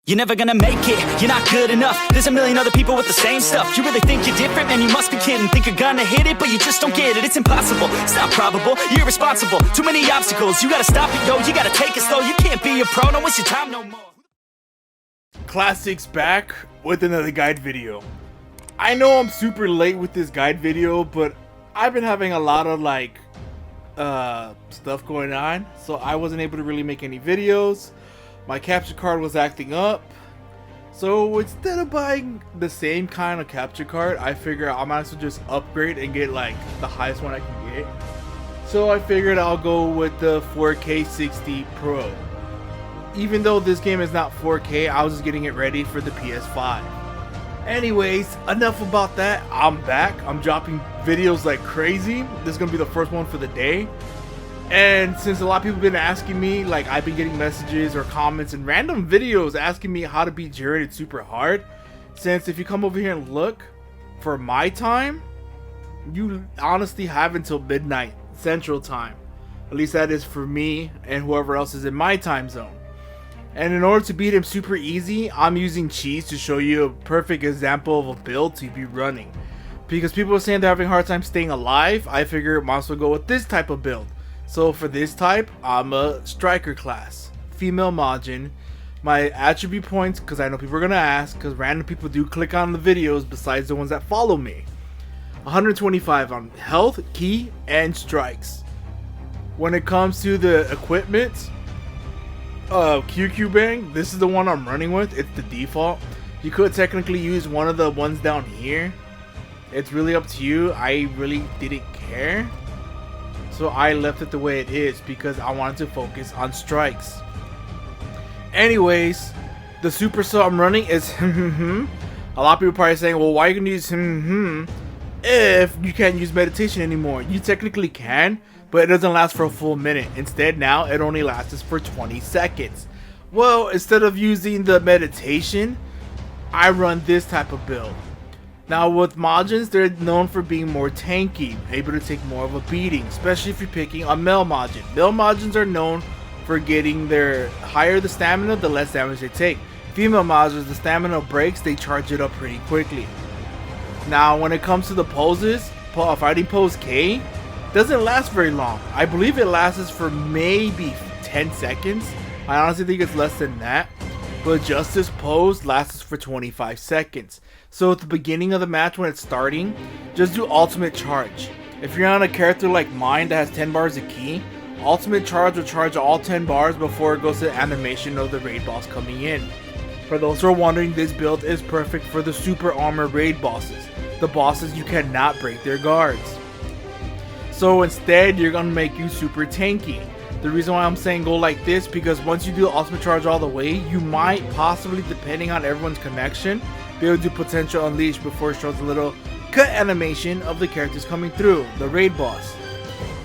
You're never gonna make it, you're not good enough. There's a million other people with the same stuff. You really think you're different? Man, you must be kidding. Think you're gonna hit it, but you just don't get it. It's impossible, it's not probable, you're irresponsible. Too many obstacles, you gotta stop it, yo. You gotta take it slow, you can't be a pro. Don't waste your time no more. Classics back with another guide video. I know I'm super late with this guide video, but I've been having a lot of stuff going on, so I wasn't able to really make any videos. My capture card was acting up, so instead of buying the same kind of capture card, I figure I might as well just upgrade and get like the highest one I can get. So I figured I'll go with the 4K 60 Pro. Even though this game is not 4K, I was just getting it ready for the PS5. Anyways, enough about that. I'm back. I'm dropping videos like crazy. This is gonna be the first one for the day. And since a lot of people have been asking me, like I've been getting messages or comments and random videos asking me how to beat Jared, it's super hard. Since if you come over here and look, for my time, you honestly have until midnight Central Time. At least that is for me and whoever else is in my time zone. And in order to beat him super easy, I'm using cheats to show you a perfect example of a build to be running. Because people are saying they're having a hard time staying alive, I figure might as well go with this type of build. So for this type, I'm a striker class, female Majin. My attribute points, because I know people are going to ask, because random people do click on the videos besides the ones that follow me. 125 on health, ki, and strikes. When it comes to the equipment, QQ Bang, this is the one I'm running with. It's the default. You could technically use one of the ones down here. It's really up to you. I really didn't care. So I left it the way it is because I wanted to focus on strikes. Anyways, the super sub I'm running is a lot of people are probably saying, well, why are you gonna use if you can't use meditation anymore? You technically can, but it doesn't last for a full minute. Instead, now it only lasts for 20 seconds. Well, instead of using the meditation, I run this type of build. Now with Majins, they're known for being more tanky, able to take more of a beating, especially if you're picking a male Majin. Male Majins are known for getting their higher the stamina, the less damage they take. Female Majins, the stamina breaks, they charge it up pretty quickly. Now when it comes to the poses, fighting pose K doesn't last very long. I believe it lasts for maybe 10 seconds. I honestly think it's less than that. But Justice pose lasts for 25 seconds. So at the beginning of the match when it's starting, just do ultimate charge. If you're on a character like mine that has 10 bars of ki, ultimate charge will charge all 10 bars before it goes to the animation of the raid boss coming in. For those who are wondering, this build is perfect for the super armor raid bosses. The bosses you cannot break their guards. So instead, you're gonna make you super tanky. The reason why I'm saying go like this, because once you do ultimate charge all the way, you might possibly, depending on everyone's connection, be able to do potential unleash before it shows a little cut animation of the characters coming through, the raid boss.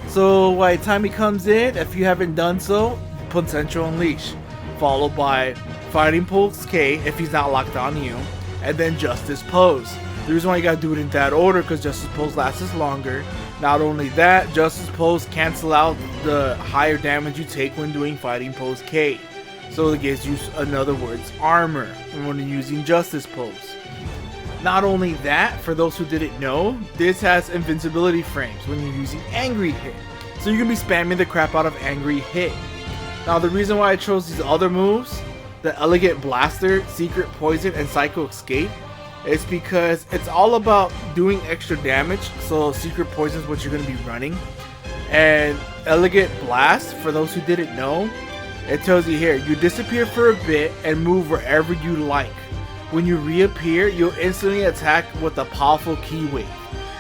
So by the time he comes in, if you haven't done so, potential unleash, followed by fighting pose K if he's not locked on you, and then justice pose. The reason why you gotta do it in that order, because justice pose lasts longer. Not only that, Justice Pose cancel out the higher damage you take when doing Fighting Pose K. So it gives you, in other words, armor when using Justice Pose. Not only that, for those who didn't know, this has invincibility frames when you're using Angry Hit. So you're going to be spamming the crap out of Angry Hit. Now the reason why I chose these other moves, the Elegant Blaster, Secret Poison, and Psycho Escape, it's because it's all about doing extra damage. So Secret Poison is what you're going to be running. And Elegant Blast, for those who didn't know, it tells you here, you disappear for a bit and move wherever you like. When you reappear, you'll instantly attack with a powerful ki wave.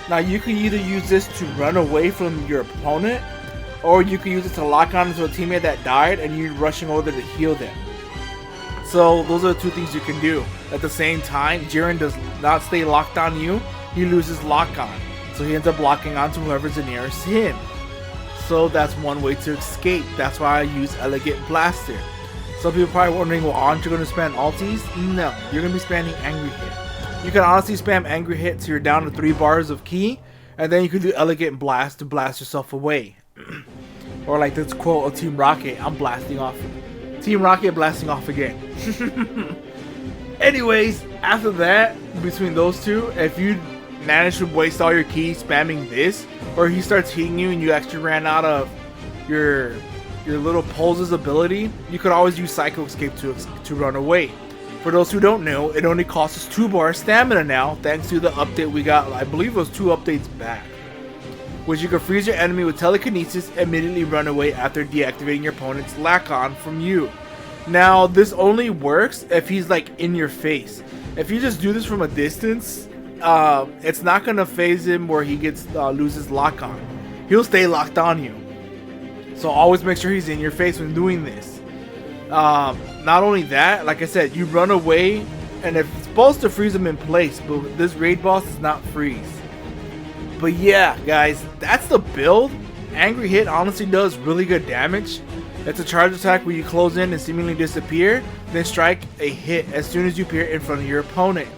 Now you can either use this to run away from your opponent, or you can use it to lock on to a teammate that died and you're rushing over to heal them. So those are the two things you can do. At the same time, Jiren does not stay locked on you, he loses lock on. So he ends up locking onto whoever's nearest him. So that's one way to escape. That's why I use Elegant Blaster. Some people are probably wondering, well, aren't you going to spam ultis? No, you're going to be spamming Angry Hit. You can honestly spam Angry Hit till you're down to 3 bars of ki, and then you can do Elegant Blast to blast yourself away. Or like this quote of Team Rocket, I'm blasting off. Team Rocket blasting off again. Anyways, after that, between those two, if you manage to waste all your keys spamming this, or he starts hitting you and you actually ran out of your little pulse's ability, you could always use Psycho Escape to run away. For those who don't know, it only costs us 2 bar stamina now, thanks to the update we got, I believe it was 2 updates back, which you can freeze your enemy with telekinesis and immediately run away after deactivating your opponent's Lacon from you. Now, this only works if he's like in your face. If you just do this from a distance, it's not gonna phase him where he loses lock on. He'll stay locked on you. So always make sure he's in your face when doing this. Not only that, like I said, you run away, and it's supposed to freeze him in place, but this raid boss does not freeze. But yeah, guys, that's the build. Angry Hit honestly does really good damage. It's a charge attack where you close in and seemingly disappear, then strike a hit as soon as you appear in front of your opponent.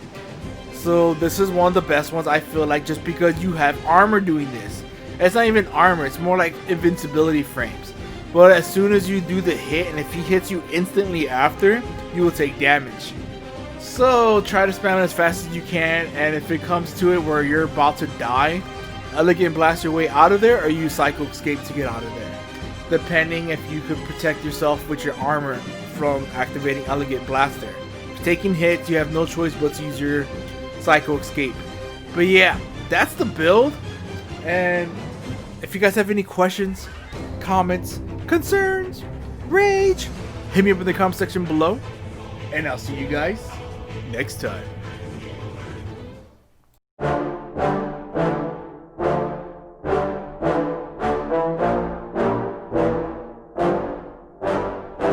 So this is one of the best ones, I feel like, just because you have armor doing this. It's not even armor, it's more like invincibility frames. But as soon as you do the hit, and if he hits you instantly after, you will take damage. So try to spam it as fast as you can, and if it comes to it where you're about to die, Elegant Blast your way out of there, or use Psycho Escape to get out of there, depending if you could protect yourself with your armor from activating Elegant Blaster. If you're taking hits, you have no choice but to use your Psycho Escape. But yeah, that's the build. And if you guys have any questions, comments, concerns, rage, hit me up in the comment section below, and I'll see you guys next time.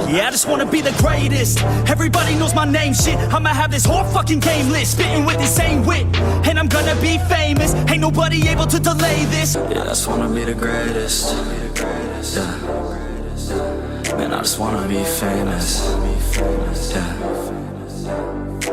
Yeah, I just wanna be the greatest. Everybody knows my name, shit. I'ma have this whole fucking game list, spitting with the same wit, and I'm gonna be famous. Ain't nobody able to delay this. Yeah, I just wanna be the greatest. Yeah. Man, I just wanna be famous. Yeah.